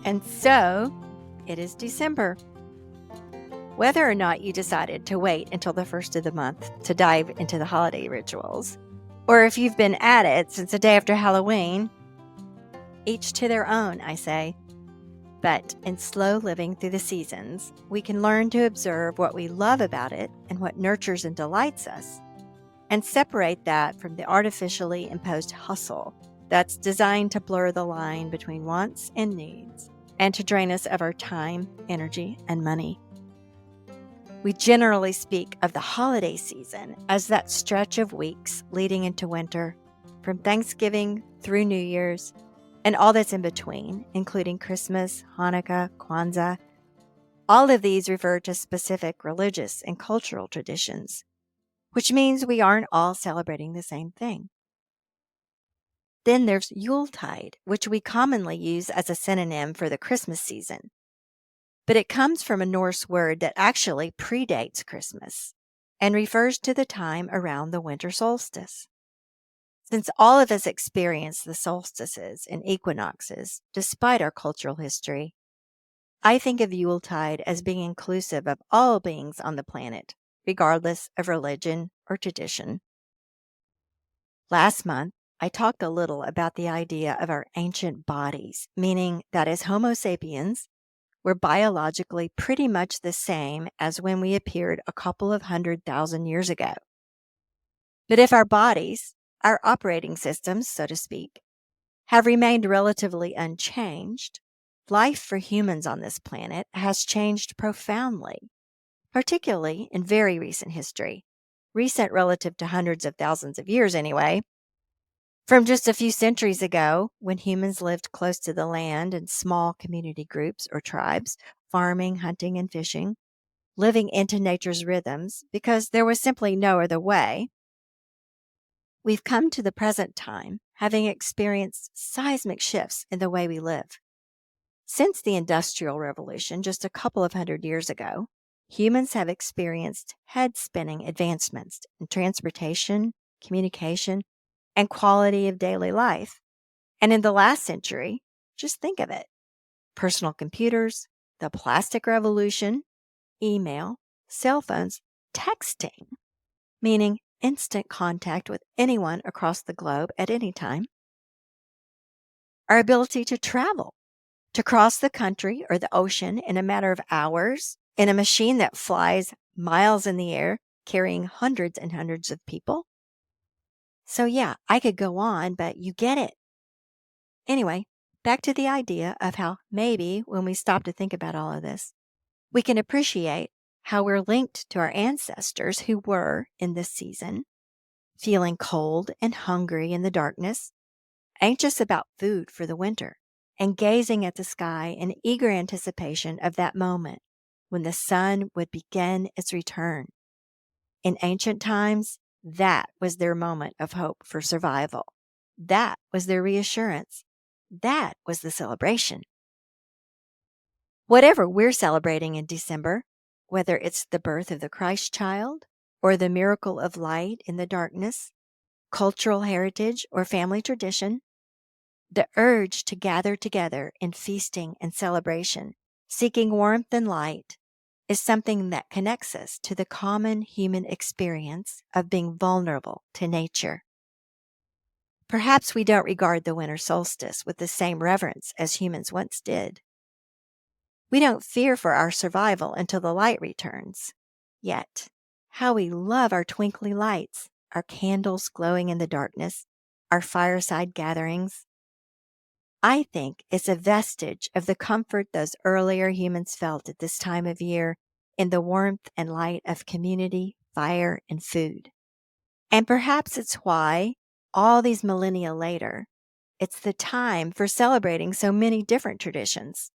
And so, it is December. Whether or not you decided to wait until the first of the month to dive into the holiday rituals, or if you've been at it since the day after Halloween, each to their own, I say. But in slow living through the seasons, we can learn to observe what we love about it and what nurtures and delights us, and separate that from the artificially imposed hustle that's designed to blur the line between wants and needs, and to drain us of our time, energy, and money. We generally speak of the holiday season as that stretch of weeks leading into winter, from Thanksgiving through New Year's, and all that's in between, including Christmas, Hanukkah, Kwanzaa. All of these refer to specific religious and cultural traditions, which means we aren't all celebrating the same thing. Then there's Yuletide, which we commonly use as a synonym for the Christmas season. But it comes from a Norse word that actually predates Christmas and refers to the time around the winter solstice. Since all of us experience the solstices and equinoxes, despite our cultural history, I think of Yuletide as being inclusive of all beings on the planet, regardless of religion or tradition. Last month, I talked a little about the idea of our ancient bodies, meaning that as Homo sapiens, we're biologically pretty much the same as when we appeared a couple of 100,000 years ago. But if our bodies, our operating systems, so to speak, have remained relatively unchanged, life for humans on this planet has changed profoundly, particularly in very recent history, recent relative to hundreds of thousands of years anyway. From just a few centuries ago, when humans lived close to the land in small community groups or tribes, farming, hunting, and fishing, living into nature's rhythms because there was simply no other way, we've come to the present time having experienced seismic shifts in the way we live. Since the Industrial Revolution just a couple of hundred years ago, humans have experienced head-spinning advancements in transportation, communication, and quality of daily life. And in the last century, just think of it: personal computers, the plastic revolution, email, cell phones, texting, meaning instant contact with anyone across the globe at any time, our ability to travel, to cross the country or the ocean in a matter of hours in a machine that flies miles in the air, carrying hundreds and hundreds of people. So yeah, I could go on, but you get it. Anyway, back to the idea of how maybe when we stop to think about all of this, we can appreciate how we're linked to our ancestors who were, in this season, feeling cold and hungry in the darkness, anxious about food for the winter, and gazing at the sky in eager anticipation of that moment when the sun would begin its return. In ancient times, that was their moment of hope for survival. That was their reassurance. That was the celebration. Whatever we're celebrating in December, whether it's the birth of the Christ child or the miracle of light in the darkness, cultural heritage or family tradition, the urge to gather together in feasting and celebration, seeking warmth and light, is something that connects us to the common human experience of being vulnerable to nature. Perhaps we don't regard the winter solstice with the same reverence as humans once did. We don't fear for our survival until the light returns. Yet, how we love our twinkly lights, our candles glowing in the darkness, our fireside gatherings. I think it's a vestige of the comfort those earlier humans felt at this time of year in the warmth and light of community, fire, and food. And perhaps it's why, all these millennia later, it's the time for celebrating so many different traditions.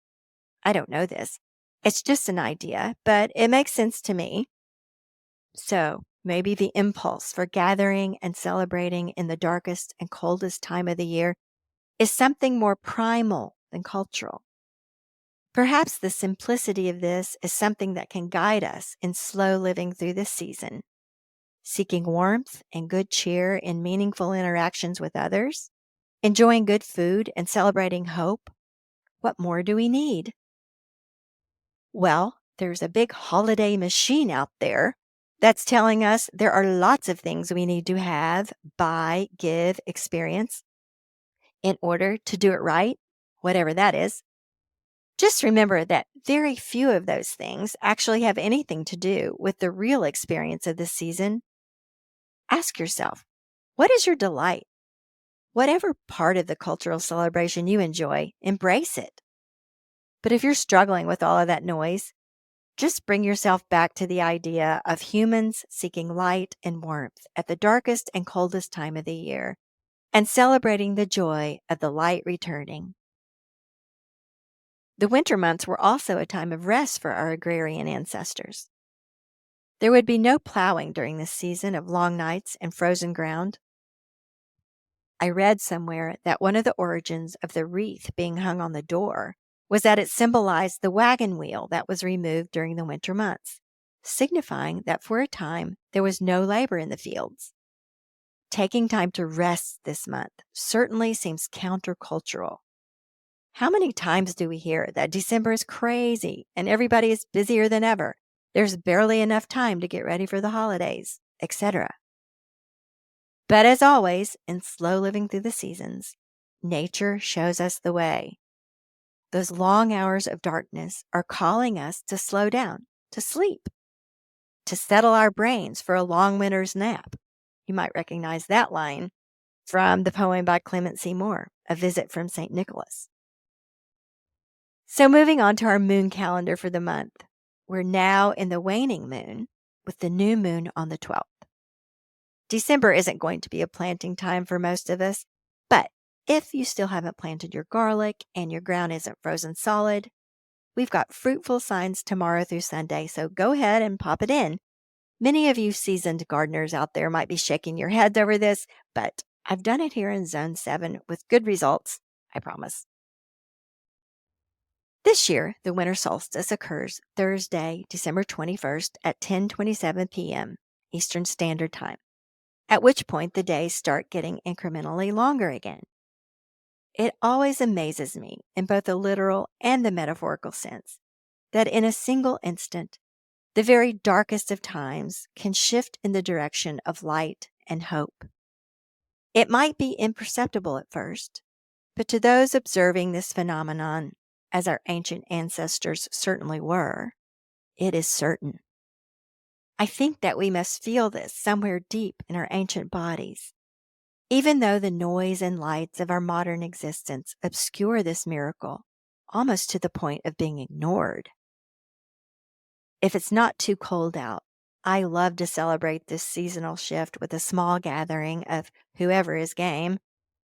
I don't know this. It's just an idea, but it makes sense to me. So maybe the impulse for gathering and celebrating in the darkest and coldest time of the year is something more primal than cultural. Perhaps the simplicity of this is something that can guide us in slow living through this season, seeking warmth and good cheer in meaningful interactions with others, enjoying good food and celebrating hope, What more do we need? Well, there's a big holiday machine out there that's telling us there are lots of things we need to have, buy, give, experience in order to do it right, whatever that is. Just remember that very few of those things actually have anything to do with the real experience of this season. Ask yourself, what is your delight? Whatever part of the cultural celebration you enjoy, embrace it. But if you're struggling with all of that noise, just bring yourself back to the idea of humans seeking light and warmth at the darkest and coldest time of the year and celebrating the joy of the light returning. The winter months were also a time of rest for our agrarian ancestors. There would be no plowing during this season of long nights and frozen ground. I read somewhere that one of the origins of the wreath being hung on the door was that it symbolized the wagon wheel that was removed during the winter months, signifying that for a time there was no labor in the fields. Taking time to rest this month certainly seems countercultural. How many times do we hear that December is crazy and everybody is busier than ever? There's barely enough time to get ready for the holidays, etc. But as always, in slow living through the seasons, nature shows us the way. Those long hours of darkness are calling us to slow down, to sleep, to settle our brains for a long winter's nap. You might recognize that line from the poem by Clement Seymour, A Visit from St. Nicholas. So moving on to our moon calendar for the month, we're now in the waning moon with the new moon on the 12th. December isn't going to be a planting time for most of us, but if you still haven't planted your garlic and your ground isn't frozen solid, we've got fruitful signs tomorrow through Sunday, so go ahead and pop it in. Many of you seasoned gardeners out there might be shaking your heads over this, but I've done it here in Zone 7 with good results, I promise. This year, the winter solstice occurs Thursday, December 21st at 10:27 p.m. Eastern Standard Time, at which point the days start getting incrementally longer again. It always amazes me, in both the literal and the metaphorical sense, that in a single instant, the very darkest of times can shift in the direction of light and hope. It might be imperceptible at first, but to those observing this phenomenon, as our ancient ancestors certainly were, it is certain. I think that we must feel this somewhere deep in our ancient bodies, even though the noise and lights of our modern existence obscure this miracle, almost to the point of being ignored. If it's not too cold out, I love to celebrate this seasonal shift with a small gathering of whoever is game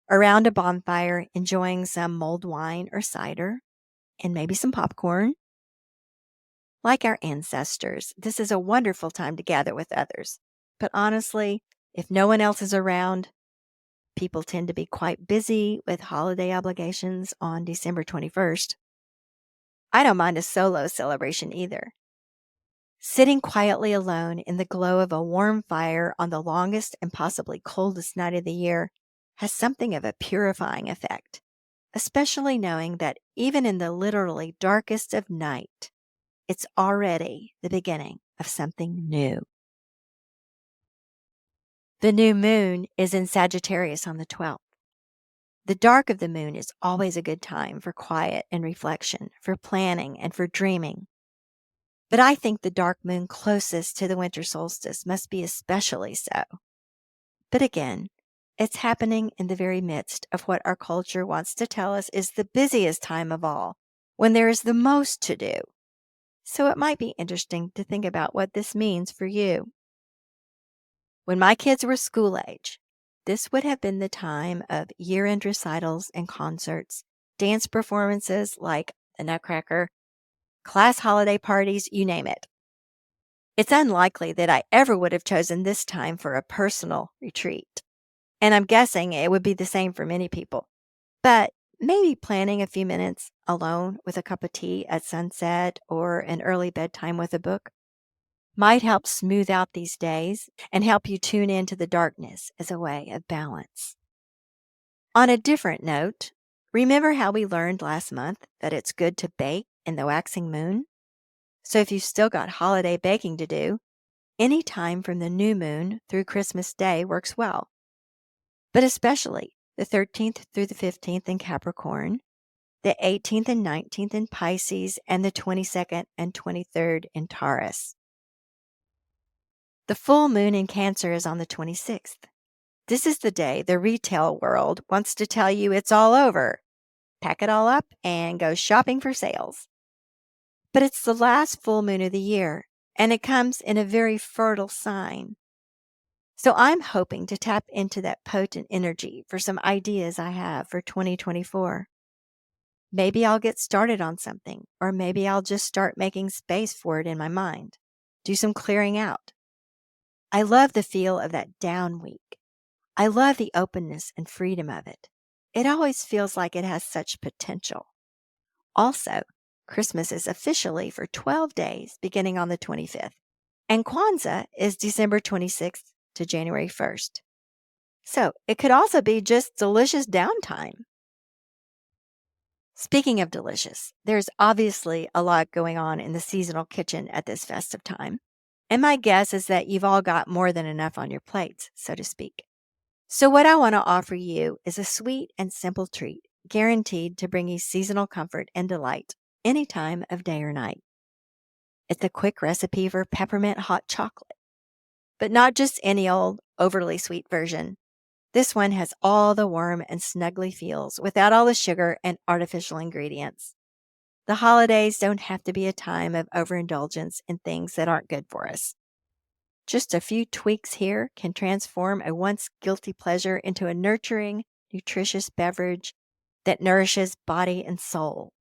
around a bonfire, enjoying some mulled wine or cider, and maybe some popcorn. Like our ancestors, this is a wonderful time to gather with others. But honestly, if no one else is around, people tend to be quite busy with holiday obligations on December 21st. I don't mind a solo celebration either. Sitting quietly alone in the glow of a warm fire on the longest and possibly coldest night of the year has something of a purifying effect, especially knowing that even in the literally darkest of night, it's already the beginning of something new. The new moon is in Sagittarius on the 12th. The dark of the moon is always a good time for quiet and reflection, for planning and for dreaming. But I think the dark moon closest to the winter solstice must be especially so. But again, it's happening in the very midst of what our culture wants to tell us is the busiest time of all, when there is the most to do. So it might be interesting to think about what this means for you. When my kids were school age, this would have been the time of year-end recitals and concerts, dance performances like the Nutcracker, class holiday parties, you name it. It's unlikely that I ever would have chosen this time for a personal retreat. And I'm guessing it would be the same for many people. But maybe planning a few minutes alone with a cup of tea at sunset or an early bedtime with a book might help smooth out these days and help you tune into the darkness as a way of balance. On a different note, Remember how we learned last month that it's good to bake in the waxing moon? So if you've still got holiday baking to do, any time from the new moon through Christmas Day works well, but especially the 13th through the 15th in Capricorn, the 18th and 19th in Pisces, and the 22nd and 23rd in Taurus. The full moon in Cancer is on the 26th. This is the day the retail world wants to tell you it's all over. Pack it all up and go shopping for sales. But it's the last full moon of the year, and it comes in a very fertile sign. So I'm hoping to tap into that potent energy for some ideas I have for 2024. Maybe I'll get started on something, or maybe I'll just start making space for it in my mind. Do some clearing out. I love the feel of that down week. I love the openness and freedom of it. It always feels like it has such potential. Also, Christmas is officially for 12 days beginning on the 25th, and Kwanzaa is December 26th to January 1st. So it could also be just delicious downtime. Speaking of delicious, there's obviously a lot going on in the seasonal kitchen at this festive time, and my guess is that you've all got more than enough on your plates, so to speak. So what I want to offer you is a sweet and simple treat, guaranteed to bring you seasonal comfort and delight any time of day or night. It's a quick recipe for peppermint hot chocolate, but not just any old overly sweet version. This one has all the warm and snuggly feels without all the sugar and artificial ingredients. The holidays don't have to be a time of overindulgence in things that aren't good for us. Just a few tweaks here can transform a once guilty pleasure into a nurturing, nutritious beverage that nourishes body and soul.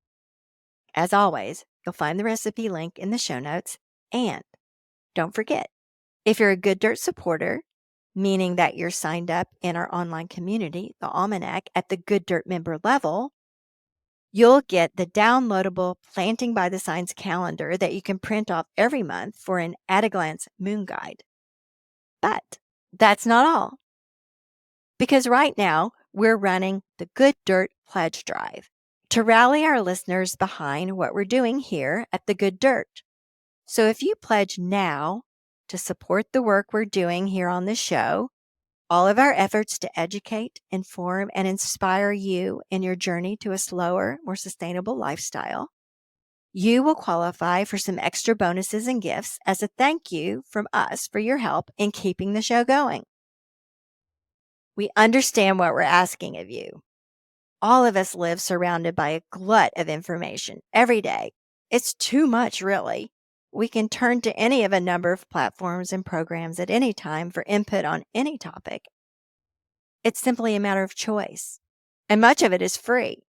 As always, you'll find the recipe link in the show notes. And don't forget, if you're a Good Dirt supporter, meaning that you're signed up in our online community, the Almanac, at the Good Dirt member level, you'll get the downloadable Planting by the Signs calendar that you can print off every month for an at-a-glance moon guide. But that's not all. Because right now, we're running the Good Dirt Pledge Drive to rally our listeners behind what we're doing here at the Good Dirt. So if you pledge now to support the work we're doing here on the show, all of our efforts to educate, inform, and inspire you in your journey to a slower, more sustainable lifestyle, you will qualify for some extra bonuses and gifts as a thank you from us for your help in keeping the show going. We understand what we're asking of you. All of us live surrounded by a glut of information every day. It's too much, really. We can turn to any of a number of platforms and programs at any time for input on any topic. It's simply a matter of choice, and much of it is free.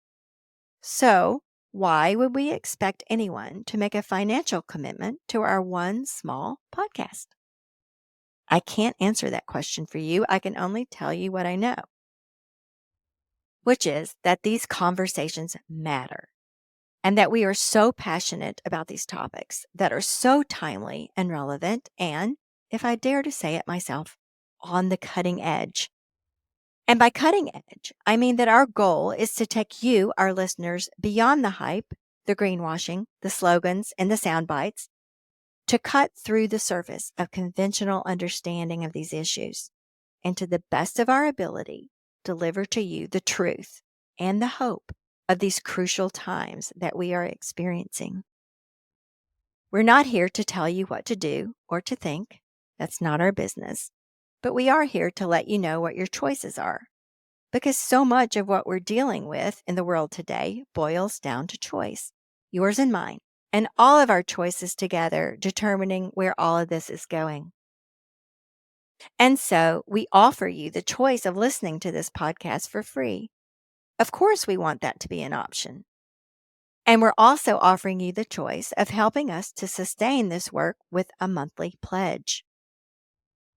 So, why would we expect anyone to make a financial commitment to our one small podcast? I can't answer that question for you. I can only tell you what I know, which is that these conversations matter and that we are so passionate about these topics that are so timely and relevant and, if I dare to say it myself, on the cutting edge. And by cutting edge, I mean that our goal is to take you, our listeners, beyond the hype, the greenwashing, the slogans, and the sound bites, to cut through the surface of conventional understanding of these issues, and to the best of our ability, deliver to you the truth and the hope of these crucial times that we are experiencing. We're not here to tell you what to do or to think. That's not our business. But we are here to let you know what your choices are. Because so much of what we're dealing with in the world today boils down to choice, yours and mine, and all of our choices together determining where all of this is going. And so we offer you the choice of listening to this podcast for free. Of course, we want that to be an option. And we're also offering you the choice of helping us to sustain this work with a monthly pledge.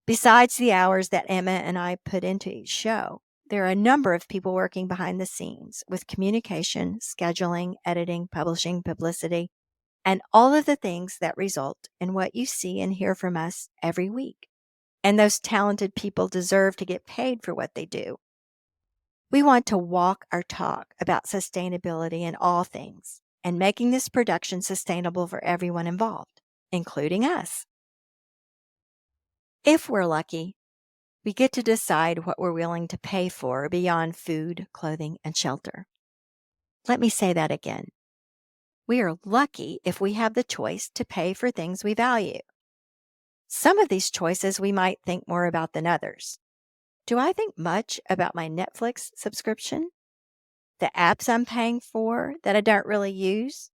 Besides the hours that Emma and I put into each show, there are a number of people working behind the scenes with communication, scheduling, editing, publishing, publicity, and all of the things that result in what you see and hear from us every week. And those talented people deserve to get paid for what they do. We want to walk our talk about sustainability in all things and making this production sustainable for everyone involved, including us. If we're lucky, we get to decide what we're willing to pay for beyond food, clothing, and shelter. Let me say that again. We are lucky if we have the choice to pay for things we value. Some of these choices we might think more about than others. Do I think much about my Netflix subscription? The apps I'm paying for that I don't really use?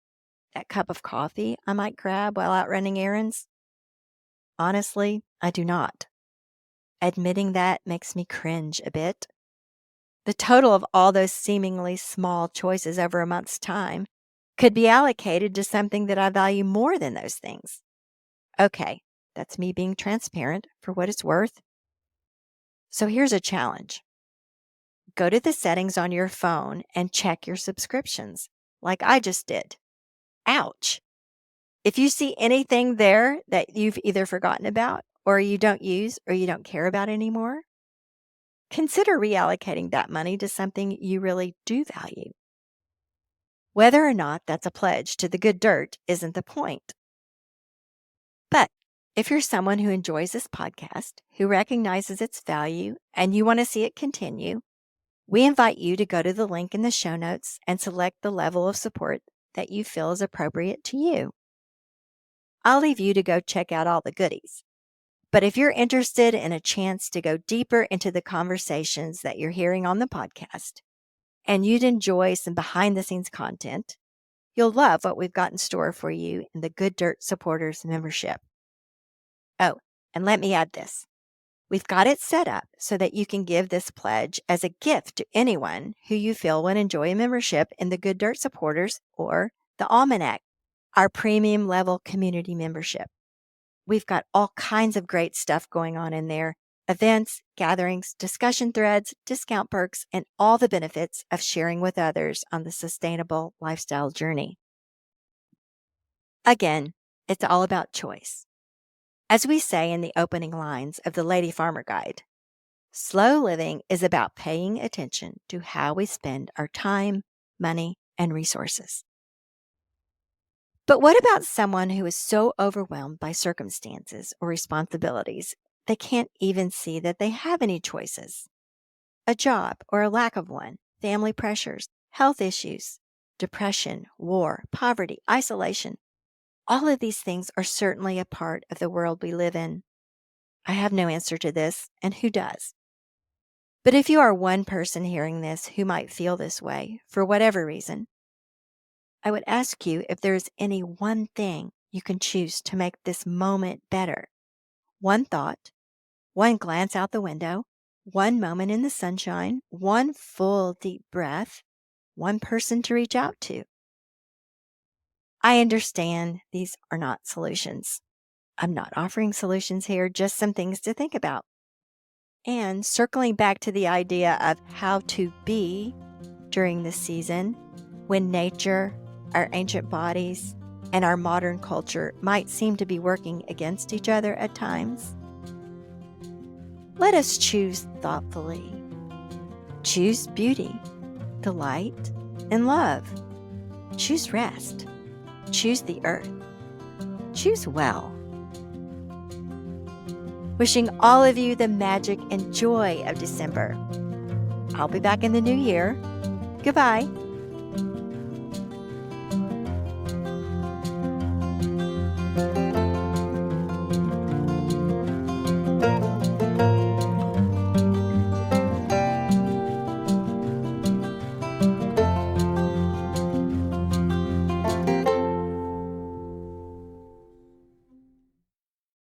That cup of coffee I might grab while out running errands? Honestly, I do not. Admitting that makes me cringe a bit. The total of all those seemingly small choices over a month's time could be allocated to something that I value more than those things. Okay, that's me being transparent for what it's worth. So here's a challenge. Go to the settings on your phone and check your subscriptions, like I just did. Ouch! If you see anything there that you've either forgotten about, or you don't use, or you don't care about anymore, consider reallocating that money to something you really do value. Whether or not that's a pledge to the good dirt isn't the point. But if you're someone who enjoys this podcast, who recognizes its value, and you want to see it continue, we invite you to go to the link in the show notes and select the level of support that you feel is appropriate to you. I'll leave you to go check out all the goodies. But if you're interested in a chance to go deeper into the conversations that you're hearing on the podcast, and you'd enjoy some behind-the-scenes content, you'll love what we've got in store for you in the Good Dirt Supporters membership. Oh, and let me add this. We've got it set up so that you can give this pledge as a gift to anyone who you feel would enjoy a membership in the Good Dirt Supporters or the Almanac, our premium level community membership. We've got all kinds of great stuff going on in there. Events, gatherings, discussion threads, discount perks, and all the benefits of sharing with others on the sustainable lifestyle journey. Again, it's all about choice. As we say in the opening lines of the Lady Farmer Guide, slow living is about paying attention to how we spend our time, money, and resources. But what about someone who is so overwhelmed by circumstances or responsibilities they can't even see that they have any choices? A job or a lack of one, family pressures, health issues, depression, war, poverty, isolation. All of these things are certainly a part of the world we live in. I have no answer to this, and who does? But if you are one person hearing this who might feel this way, for whatever reason, I would ask you if there is any one thing you can choose to make this moment better. One thought, one glance out the window, one moment in the sunshine, one full deep breath, one person to reach out to. I understand these are not solutions. I'm not offering solutions here, just some things to think about. And circling back to the idea of how to be during this season, when nature, our ancient bodies, and our modern culture might seem to be working against each other at times, let us choose thoughtfully. Choose beauty, delight, and love. Choose rest. Choose the earth. Choose well. Wishing all of you the magic and joy of December. I'll be back in the new year. Goodbye.